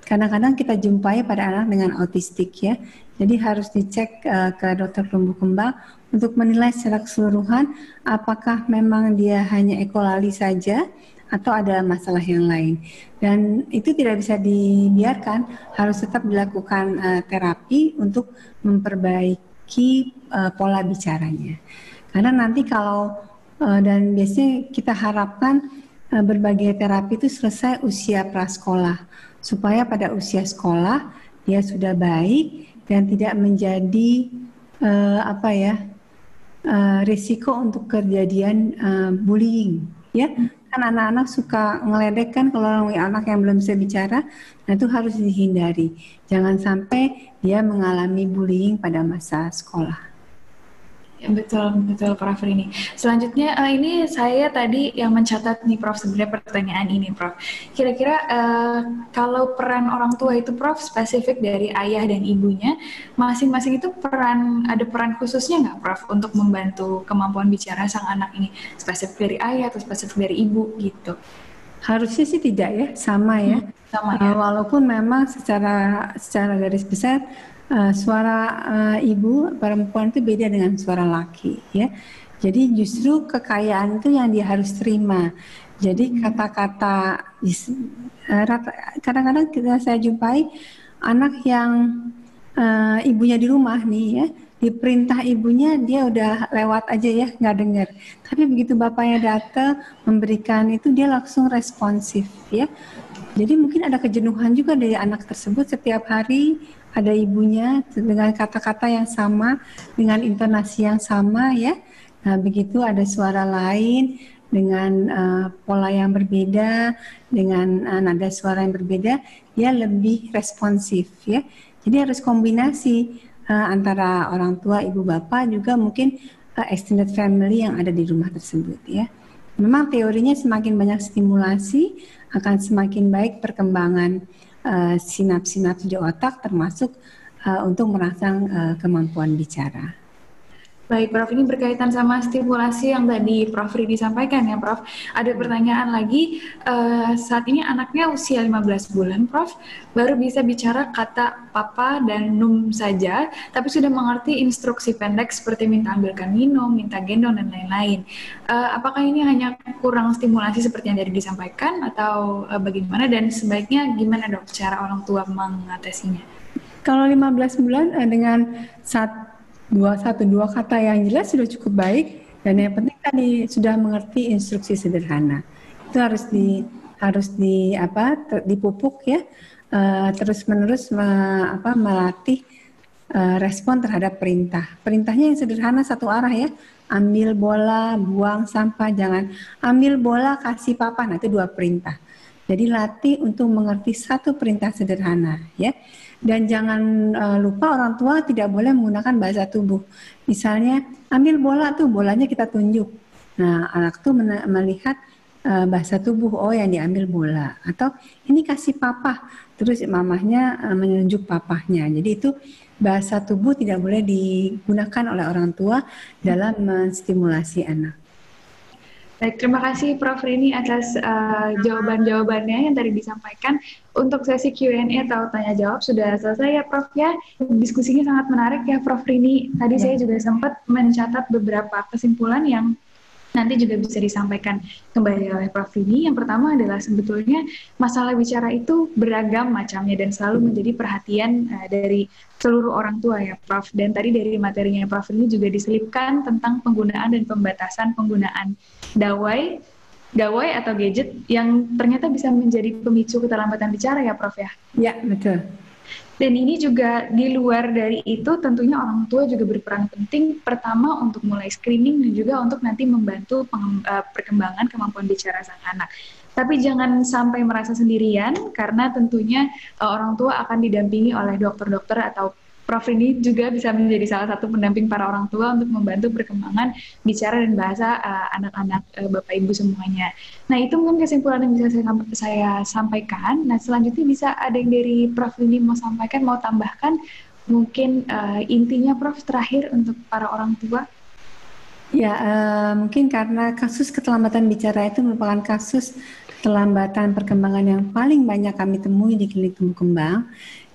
kadang-kadang kita jumpai pada anak dengan autistik ya. Jadi harus dicek ke dokter tumbuh kembang untuk menilai secara keseluruhan apakah memang dia hanya ekolali saja atau ada masalah yang lain. Dan itu tidak bisa dibiarkan, harus tetap dilakukan terapi untuk memperbaiki pola bicaranya. Karena nanti kalau dan biasanya kita harapkan berbagai terapi itu selesai usia prasekolah, supaya pada usia sekolah dia sudah baik dan tidak menjadi risiko untuk kejadian bullying ya. Kan anak-anak suka ngeledek kan kalau anak yang belum bisa bicara, nah itu harus dihindari. Jangan sampai dia mengalami bullying pada masa sekolah. Ya, betul Prof Rini. Selanjutnya ini saya tadi yang mencatat nih Prof sebenarnya pertanyaan ini Prof. Kira-kira kalau peran orang tua itu Prof spesifik dari ayah dan ibunya, masing-masing itu ada peran khususnya nggak Prof untuk membantu kemampuan bicara sang anak ini, spesifik dari ayah atau spesifik dari ibu gitu? Harusnya sih tidak ya, sama ya. Sama ya. Walaupun memang secara garis besar suara ibu perempuan itu beda dengan suara laki ya. Jadi justru kekayaan itu yang dia harus terima. Jadi kata-kata kadang-kadang saya jumpai anak yang ibunya di rumah nih ya, diperintah ibunya dia udah lewat aja ya, nggak dengar. Tapi begitu bapaknya datang memberikan itu, dia langsung responsif ya. Jadi mungkin ada kejenuhan juga dari anak tersebut, setiap hari ada ibunya dengan kata-kata yang sama, dengan intonasi yang sama ya. Nah begitu ada suara lain dengan pola yang berbeda, dengan nada suara yang berbeda, dia lebih responsif ya. Jadi harus kombinasi antara orang tua, ibu, bapak, juga mungkin extended family yang ada di rumah tersebut ya. Memang teorinya semakin banyak stimulasi akan semakin baik perkembangan sinaps-sinaps di otak, termasuk untuk merangsang kemampuan bicara. Baik, Prof, ini berkaitan sama stimulasi yang tadi Prof Ridi sampaikan ya, Prof. Ada pertanyaan lagi, saat ini anaknya usia 15 bulan, Prof, baru bisa bicara kata papa dan num saja, tapi sudah mengerti instruksi pendek seperti minta ambilkan minum, minta gendong, dan lain-lain. Apakah ini hanya kurang stimulasi seperti yang tadi disampaikan, atau bagaimana, dan sebaiknya gimana dok cara orang tua mengatasinya? Kalau 15 bulan dengan dua kata yang jelas sudah cukup baik, dan yang penting tadi sudah mengerti instruksi sederhana. Itu harus dipupuk ya, terus menerus melatih respon terhadap perintah. Perintahnya yang sederhana satu arah ya, ambil bola, buang sampah, jangan ambil bola kasih papa. Nah itu 2 perintah. Jadi latih untuk mengerti satu perintah sederhana ya. Dan jangan lupa orang tua tidak boleh menggunakan bahasa tubuh. Misalnya ambil bola tuh, bolanya kita tunjuk. Nah anak tuh melihat bahasa tubuh, oh yang diambil bola. Atau ini kasih papa, terus mamahnya menunjuk papahnya. Jadi itu bahasa tubuh tidak boleh digunakan oleh orang tua dalam menstimulasi anak. Baik, terima kasih Prof Rini atas jawaban-jawabannya yang tadi disampaikan. Untuk sesi Q&A atau tanya jawab sudah selesai ya Prof ya. Diskusinya sangat menarik ya Prof Rini. Tadi saya juga sempat mencatat beberapa kesimpulan yang nanti juga bisa disampaikan kembali oleh Prof Rini. Yang pertama adalah sebetulnya masalah bicara itu beragam macamnya dan selalu menjadi perhatian dari seluruh orang tua ya Prof. Dan tadi dari materinya Prof Rini juga diselipkan tentang penggunaan dan pembatasan penggunaan gawai atau gadget yang ternyata bisa menjadi pemicu keterlambatan bicara ya Prof ya? Ya, betul. Dan ini juga di luar dari itu tentunya orang tua juga berperan penting, pertama untuk mulai screening dan juga untuk nanti membantu perkembangan kemampuan bicara sang anak. Tapi jangan sampai merasa sendirian karena tentunya orang tua akan didampingi oleh dokter-dokter atau Prof ini juga bisa menjadi salah satu pendamping para orang tua untuk membantu perkembangan bicara dan bahasa anak-anak Bapak Ibu semuanya. Nah itu mungkin kesimpulan yang bisa saya sampaikan. Nah selanjutnya bisa ada yang dari Prof ini mau sampaikan, mau tambahkan mungkin intinya Prof terakhir untuk para orang tua. Ya mungkin karena kasus keterlambatan bicara itu merupakan kasus keterlambatan perkembangan yang paling banyak kami temui di klinik tumbuh kembang.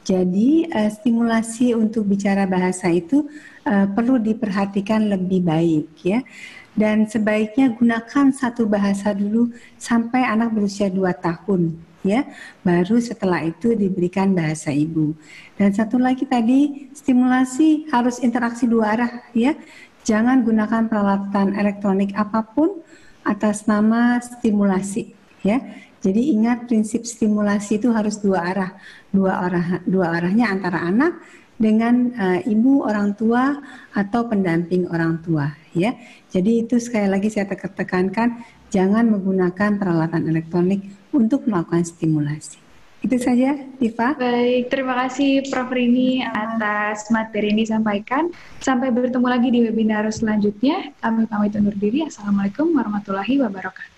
Jadi stimulasi untuk bicara bahasa itu perlu diperhatikan lebih baik ya. Dan sebaiknya gunakan satu bahasa dulu sampai anak berusia 2 tahun ya. Baru setelah itu diberikan bahasa ibu. Dan satu lagi tadi stimulasi harus interaksi 2 arah ya. Jangan gunakan peralatan elektronik apapun atas nama stimulasi ya. Jadi ingat prinsip stimulasi itu harus 2 arah. Dua arahnya antara anak dengan ibu orang tua atau pendamping orang tua ya. Jadi itu sekali lagi saya tekankan, jangan menggunakan peralatan elektronik untuk melakukan stimulasi. Itu saja, Tifa. Baik, terima kasih Prof Rini atas materi yang disampaikan. Sampai bertemu lagi di webinar selanjutnya. Kami pamit undur diri. Assalamualaikum warahmatullahi wabarakatuh.